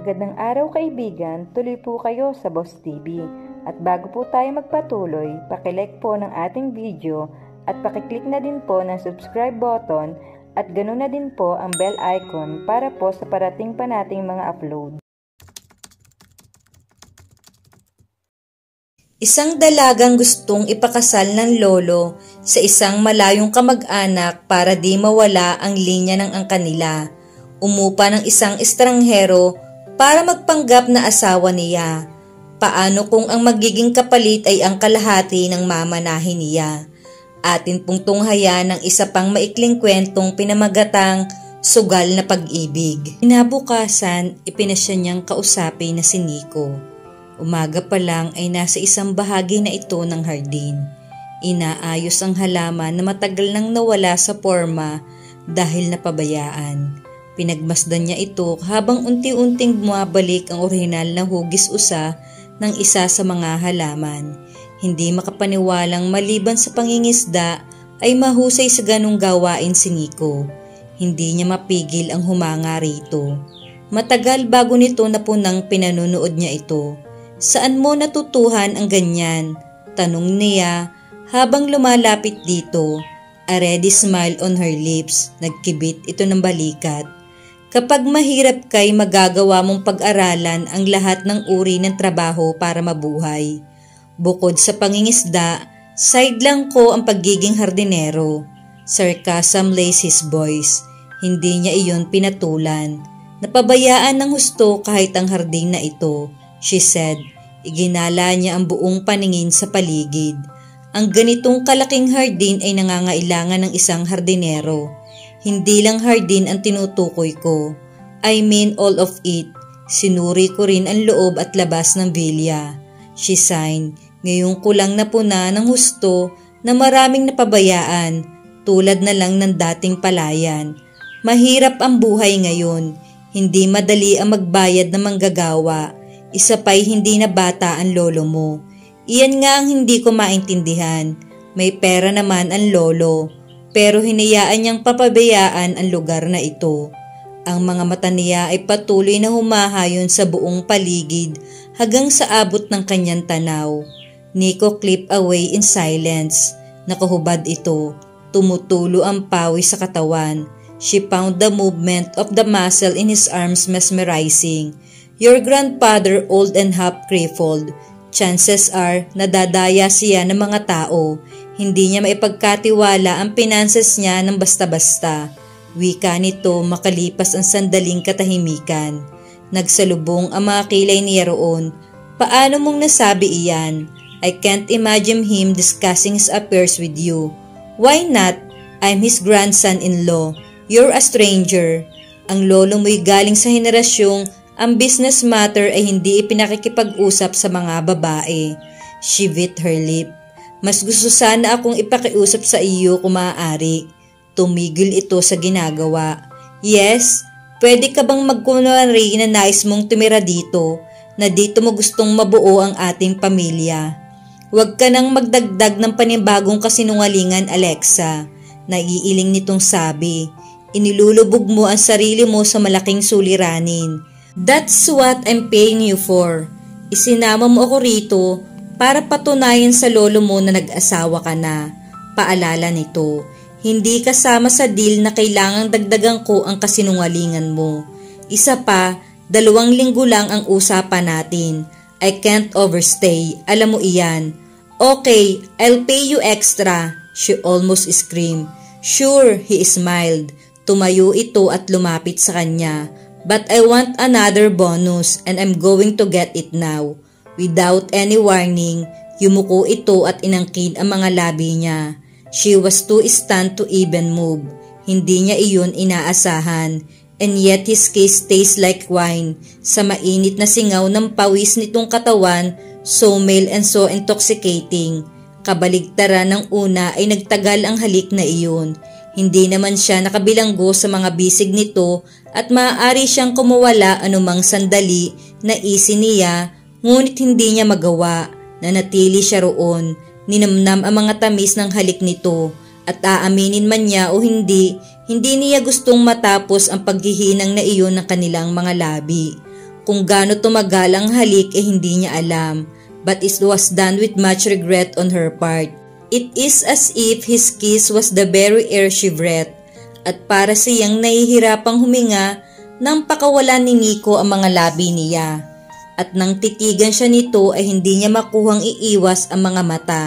Magandang araw kaibigan, tuloy po kayo sa Boss TV. At bago po tayo magpatuloy, pakilike po ng ating video at pakiclick na din po ng subscribe button at ganoon na din po ang bell icon para po sa parating pa nating mga upload. Isang dalagang gustong ipakasal ng lolo sa isang malayong kamag-anak para di mawala ang linya ng angkan nila. Umupa ng isang estranghero para magpanggap na asawa niya. Paano kung ang magiging kapalit ay ang kalahati ng mamanahin niya? Atin pong tunghayan ng isa pang maikling kwentong pinamagatang Sugal na Pag-ibig. Kinabukasan, ipinasya niyang kausapin na si Nico. Umaga pa lang ay nasa isang bahagi na ito ng hardin. Inaayos ang halaman na matagal nang nawala sa porma dahil napabayaan. Pinagmasdan niya ito habang unti-unting bumabalik ang orihinal na hugis-usa ng isa sa mga halaman. Hindi makapaniwalang maliban sa pangingisda ay mahusay sa ganong gawain si Nico. Hindi niya mapigil ang humanga rito. Matagal bago nito napunang pinanunood niya ito. Saan mo natutuhan ang ganyan? Tanong niya habang lumalapit dito. A ready smile on her lips. Nagkibit ito ng balikat. Kapag mahirap kay magagawa mong pag-aralan ang lahat ng uri ng trabaho para mabuhay. Bukod sa pangingisda, side lang ko ang pagiging hardinero. Sarcasm laced his voice. Hindi niya iyon pinatulan. Napabayaan ng husto kahit ang hardin na ito, she said. Iginala niya ang buong paningin sa paligid. Ang ganitong kalaking hardin ay nangangailangan ng isang hardinero. Hindi lang hardin ang tinutukoy ko. I mean all of it. Sinuri ko rin ang loob at labas ng villa. She signed. Ngayon ko lang napuna ng husto na maraming napabayaan tulad na lang ng dating palayan. Mahirap ang buhay ngayon. Hindi madali ang magbayad ng manggagawa. Isa pa'y hindi na bata ang lolo mo. Iyan nga ang hindi ko maintindihan. May pera naman ang lolo. Pero hinayaan niyang papabayaan ang lugar na ito. Ang mga mata niya ay patuloy na humahayon sa buong paligid hanggang sa abot ng kanyang tanaw. Nico clipped away in silence. Nakahubad ito. Tumutulo ang pawis sa katawan. She found the movement of the muscle in his arms mesmerizing. Your grandfather old and half crippled. Chances are nadadaya siya ng mga tao. Hindi niya maipagkatiwala ang finances niya ng basta-basta. Wika nito makalipas ang sandaling katahimikan. Nagsalubong ang mga kilay niya roon. Paano mong nasabi iyan? I can't imagine him discussing his affairs with you. Why not? I'm his grandson-in-law. You're a stranger. Ang lolo mo'y galing sa henerasyong ang business matter ay hindi ipinakikipag-usap sa mga babae. She bit her lip. Mas gusto sana akong ipakiusap sa iyo kung maaari. Tumigil ito sa ginagawa. Yes, pwede ka bang magkunwari na nais mong tumira dito, na dito mo gustong mabuo ang ating pamilya. Huwag ka nang magdagdag ng panibagong kasinungalingan, Alexa. Naiiling nitong sabi. Inilulubog mo ang sarili mo sa malaking suliranin. That's what I'm paying you for. Isinama mo ako rito para patunayan sa lolo mo na nag-asawa ka na. Paalala nito, hindi kasama sa deal na kailangang dagdagan ko ang kasinungalingan mo. Isa pa, 2 linggo lang ang usapan natin. I can't overstay, alam mo iyan. Okay, I'll pay you extra, she almost screamed. Sure, he smiled. Tumayo ito at lumapit sa kanya. But I want another bonus and I'm going to get it now. Without any warning, yumuko ito at inangkin ang mga labi niya. She was too stunned to even move. Hindi niya iyon inaasahan. And yet his kiss tastes like wine. Sa mainit na singaw ng pawis nitong katawan, so male and so intoxicating. Kabaligtaran ng una ay nagtagal ang halik na iyon. Hindi naman siya nakabilanggo sa mga bisig nito at maaari siyang kumawala anumang sandali na isi niya. Ngunit hindi niya magawa. Nanatili siya roon. Ninamnam ang mga tamis ng halik nito at aaminin man niya o hindi niya gustong matapos ang paghihinang na iyon ng kanilang mga labi. Kung gaano tumagal ang halik hindi niya alam, but it was done with much regret on her part. It is as if his kiss was the very air she breathed, at para siyang nahihirapang huminga nang pakawalan ni Nico ang mga labi niya. At nang titigan siya nito ay hindi niya makuhang iiwas ang mga mata,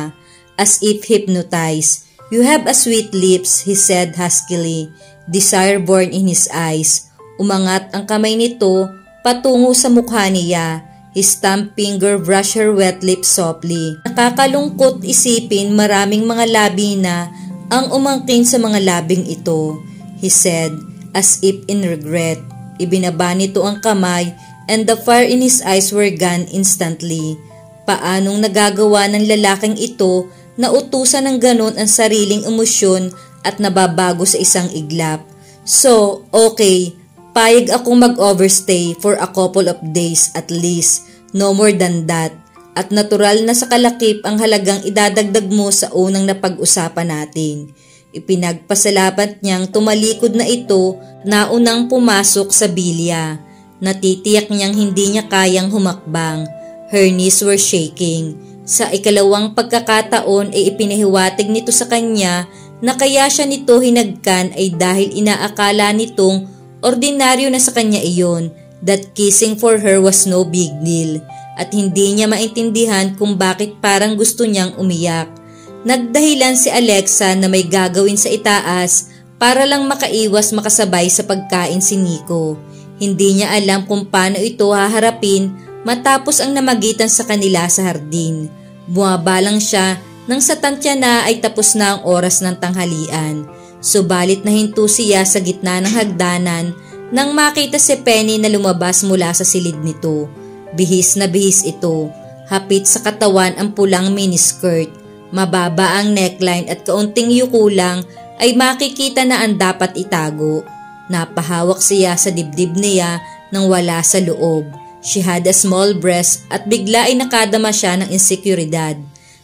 as if hypnotized. "You have a sweet lips," he said huskily, desire born in his eyes. Umangat ang kamay nito patungo sa mukha niya. His thumb finger brushed her wet lips softly. Nakakalungkot isipin maraming mga labi na ang umangkin sa mga labing ito, he said, as if in regret. Ibinaba nito ang kamay and the fire in his eyes were gone instantly. Paanong nagagawa ng lalaking ito na utusan ng ganon ang sariling emosyon at nababago sa isang iglap? "So, okay, payag akong mag-overstay for a couple of days at least, no more than that. At natural na sa kalakip ang halagang idadagdag mo sa unang napag-usapan natin." Ipinagpasalamat niyang tumalikod na ito na unang pumasok sa bilya. Natitiyak niyang hindi niya kayang humakbang. Her knees were shaking. Sa ikalawang pagkakataon ay ipinahiwatig nito sa kanya na kaya siya nito hinagkan ay dahil inaakala nitong ordinaryo na sa kanya iyon, that kissing for her was no big deal, at hindi niya maintindihan kung bakit parang gusto niyang umiyak. Nagdahilan si Alexa na may gagawin sa itaas para lang makaiwas makasabay sa pagkain si Nico. Hindi niya alam kung paano ito haharapin matapos ang namagitan sa kanila sa hardin. Bumabalang siya nang sa tantya na ay tapos na ang oras ng tanghalian. Subalit nahinto siya sa gitna ng hagdanan nang makita si Penny na lumabas mula sa silid nito. Bihis na bihis ito. Hapit sa katawan ang pulang miniskirt. Mababa ang neckline at kaunting yuko lang ay makikita na ang dapat itago. Napahawak siya sa dibdib niya nang wala sa loob. She had a small breast at bigla ay nakadama siya ng insekuridad.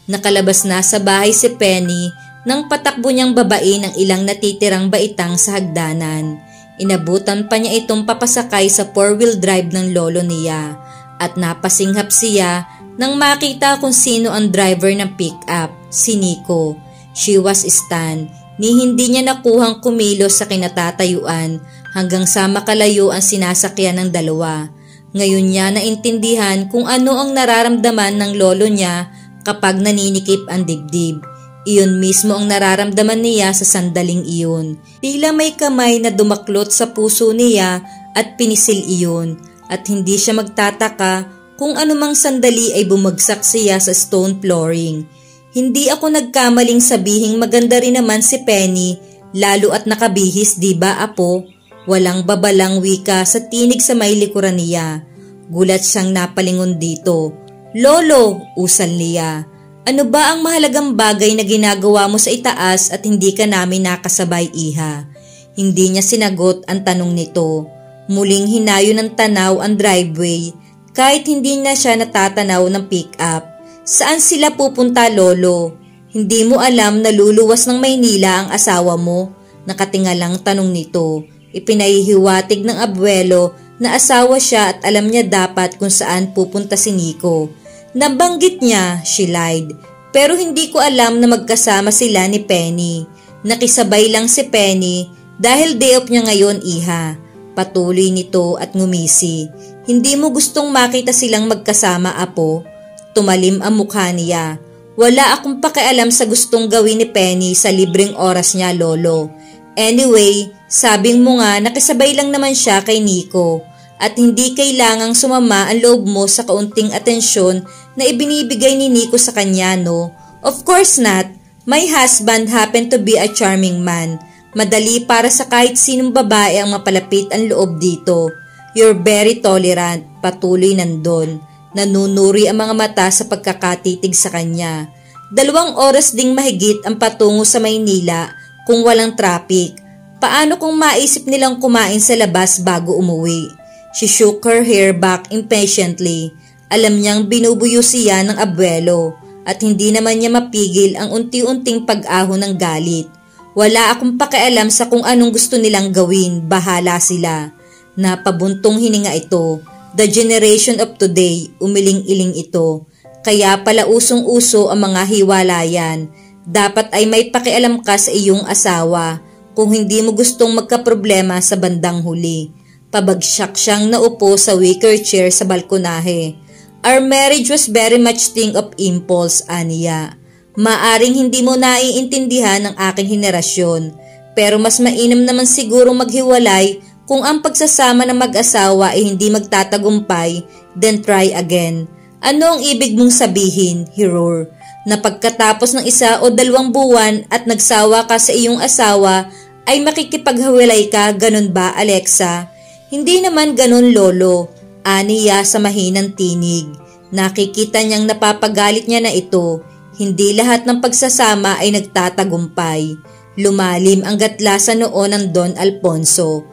Nakalabas na sa bahay si Penny nang patakbo niyang babain ang ilang natitirang baitang sa hagdanan. Inabutan pa niya itong papasakay sa 4-wheel drive ng lolo niya at napasinghap siya nang makita kung sino ang driver ng pick-up, si Nico. She was stunned, ni hindi niya nakuhang kumilos sa kinatatayuan hanggang sa makalayo ang sinasakyan ng dalawa. Ngayon niya naintindihan kung ano ang nararamdaman ng lolo niya kapag naninikip ang dibdib. Iyon mismo ang nararamdaman niya sa sandaling iyon. Tila may kamay na dumaklot sa puso niya at pinisil iyon, at hindi siya magtataka kung anumang sandali ay bumagsak siya sa stone flooring. Hindi ako nagkamaling sabihing maganda rin naman si Penny, lalo at nakabihis, di ba apo? Walang babalang wika sa tinig sa may likuran niya. Gulat siyang napalingon dito. "Lolo," usal niya, "ano ba ang mahalagang bagay na ginagawa mo sa itaas at hindi ka namin nakasabay, iha?" Hindi niya sinagot ang tanong nito. Muling hinayo ng tanaw ang driveway kahit hindi na siya natatanaw ng pick-up. "Saan sila pupunta, lolo? Hindi mo alam na luluwas ng Maynila ang asawa mo?" Nakatingalang tanong nito. Ipinahihiwatig ng abuelo na asawa siya at alam niya dapat kung saan pupunta si Nico. Nabanggit niya, she lied, pero hindi ko alam na magkasama sila ni Penny. Nakisabay lang si Penny dahil day off niya ngayon, iha. Patuloy nito at ngumisi. "Hindi mo gustong makita silang magkasama, apo?" Tumalim ang mukha niya. "Wala akong pakialam sa gustong gawin ni Penny sa libreng oras niya, lolo. Anyway, sabing mo nga nakisabay lang naman siya kay Nico at hindi kailangang sumama ang loob mo sa kaunting atensyon na ibinibigay ni Nico sa kanya, no? Of course not. My husband happened to be a charming man. Madali para sa kahit sinong babae ang mapalapit ang loob dito. You're very tolerant," patuloy nandun. Nanunuri ang mga mata sa pagkakatitig sa kanya. 2 oras ding mahigit ang patungo sa Maynila kung walang traffic. Paano kung maisip nilang kumain sa labas bago umuwi? She shook her hair back impatiently. Alam niyang binubuyo siya ng abuelo at hindi naman niya mapigil ang unti-unting pag-ahon ng galit. "Wala akong pakialam sa kung anong gusto nilang gawin, bahala sila." Napabuntong hininga ito. The generation of today, umiling-iling ito. Kaya pala usong-uso ang mga hiwalayan. Dapat ay may pakialam ka sa iyong asawa kung hindi mo gustong magkaproblema sa bandang huli. Pabagsak siyang naupo sa wicker chair sa balkonahe. Our marriage was very much thing of impulse, Aniya. Maaring hindi mo naiintindihan ang aking henerasyon, pero mas mainam naman siguro maghiwalay kung ang pagsasama ng mag-asawa ay hindi magtatagumpay, then try again. Ano ang ibig mong sabihin, Hiror? Na pagkatapos ng 1 o 2 buwan at nagsawa ka sa iyong asawa, ay makikipaghiwalay ka, ganun ba, Alexa? Hindi naman ganun, Lolo. Aniya sa mahinang tinig. Nakikita niyang napapagalit niya na ito. Hindi lahat ng pagsasama ay nagtatagumpay. Lumalim ang gatla sa noo ng Don Alfonso.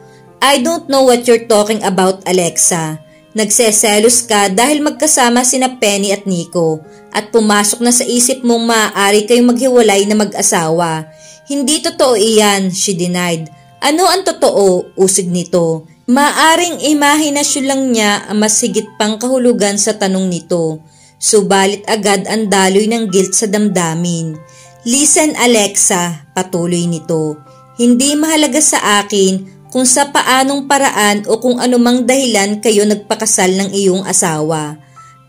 I don't know what you're talking about, Alexa. Nagseselos ka dahil magkasama sina Penny at Nico at pumasok na sa isip mong maaari kayong maghiwalay na mag-asawa. Hindi totoo iyan, she denied. Ano ang totoo? Usig nito. Maaring imahinasyon lang niya ang mas higit pang kahulugan sa tanong nito. Subalit agad ang daloy ng guilt sa damdamin. Listen, Alexa, patuloy nito. Hindi mahalaga sa akin kung sa paanong paraan o kung anumang dahilan kayo nagpakasal ng iyong asawa.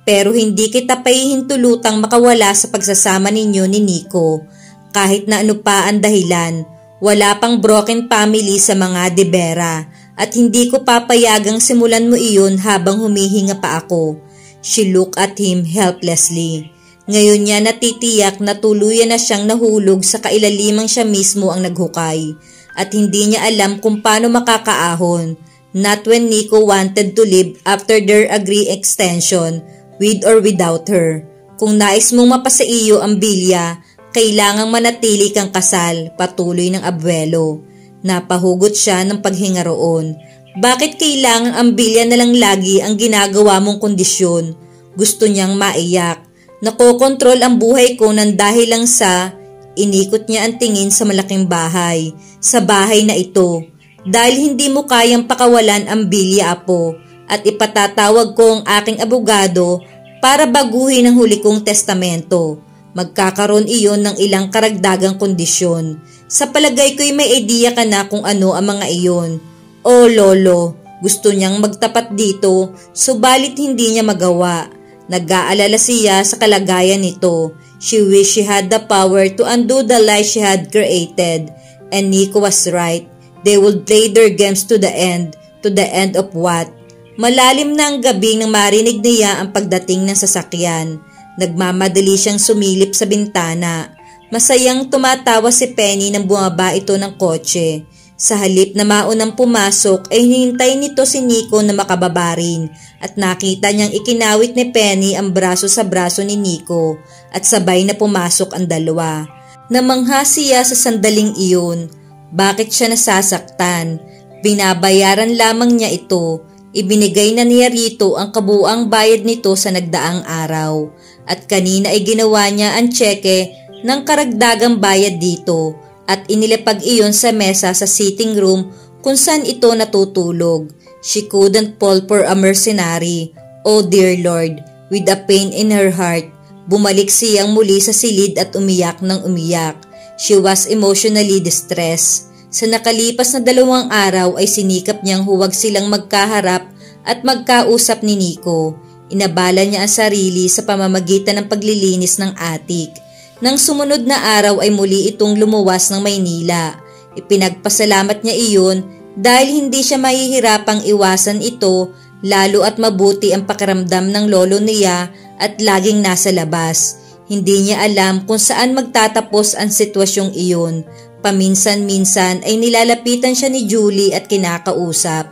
Pero hindi kita pahihintulutang makawala sa pagsasama ninyo ni Nico. Kahit na ano pa ang dahilan, wala pang broken family sa mga De Vera at hindi ko papayagang simulan mo iyon habang humihinga pa ako. She looked at him helplessly. Ngayon niya natitiyak na tuluyan na siyang nahulog sa kailalimang siya mismo ang naghukay. At hindi niya alam kung paano makakaahon. Not when Nico wanted to live after their agree extension, with or without her. Kung nais mong mapasa iyo ang bilya, kailangang manatili kang kasal, patuloy ng abuelo. Napahugot siya ng paghinga roon. Bakit kailangang ang bilya na lang lagi ang ginagawa mong kondisyon? Gusto niyang maiyak. Nakokontrol ang buhay ko nang dahil lang sa... Inikot niya ang tingin sa malaking bahay, sa bahay na ito. Dahil hindi mo kayang pakawalan ang bilya, apo, at ipatatawag ko ang aking abogado para baguhin ang huli kong testamento. Magkakaroon iyon ng ilang karagdagang kondisyon. Sa palagay ko'y may idea ka na kung ano ang mga iyon. Oh, Lolo, gusto niyang magtapat dito, subalit hindi niya magawa. Nag-aalala siya sa kalagayan nito. She wished she had the power to undo the life she had created. And Nico was right. They would play their games to the end. To the end of what? Malalim na ang gabi nang marinig niya ang pagdating ng sasakyan. Nagmamadali siyang sumilip sa bintana. Masayang tumatawa si Penny nang bumaba ito ng kotse. Sa halip na maunang pumasok ay hinintay nito si Nico na makababa rin at nakita niyang ikinawit ni Penny ang braso sa braso ni Nico at sabay na pumasok ang dalawa. Namangha siya sa sandaling iyon. Bakit siya nasasaktan? Binabayaran lamang niya ito. Ibinigay na niya rito ang kabuuang bayad nito sa nagdaang araw at kanina ay ginawa niya ang tseke ng karagdagang bayad dito. At inilapag iyon sa mesa sa sitting room kung saan ito natutulog. She couldn't fall for a mercenary. Oh dear Lord, with a pain in her heart, bumalik siyang muli sa silid at umiyak ng umiyak. She was emotionally distressed. Sa nakalipas na 2 araw ay sinikap niyang huwag silang magkaharap at magkausap ni Nico. Inabala niya ang sarili sa pamamagitan ng paglilinis ng attic. Nang sumunod na araw ay muli itong lumuwas ng Maynila. Ipinagpasalamat niya iyon dahil hindi siya mahihirapang iwasan ito lalo at mabuti ang pakiramdam ng lolo niya at laging nasa labas. Hindi niya alam kung saan magtatapos ang sitwasyong iyon. Paminsan-minsan ay nilalapitan siya ni Julie at kinakausap.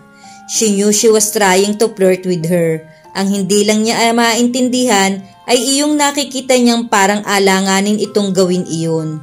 She knew she was trying to flirt with her. Ang hindi lang niya maintindihan ay iyong nakikita niyang parang alanganin itong gawin iyon.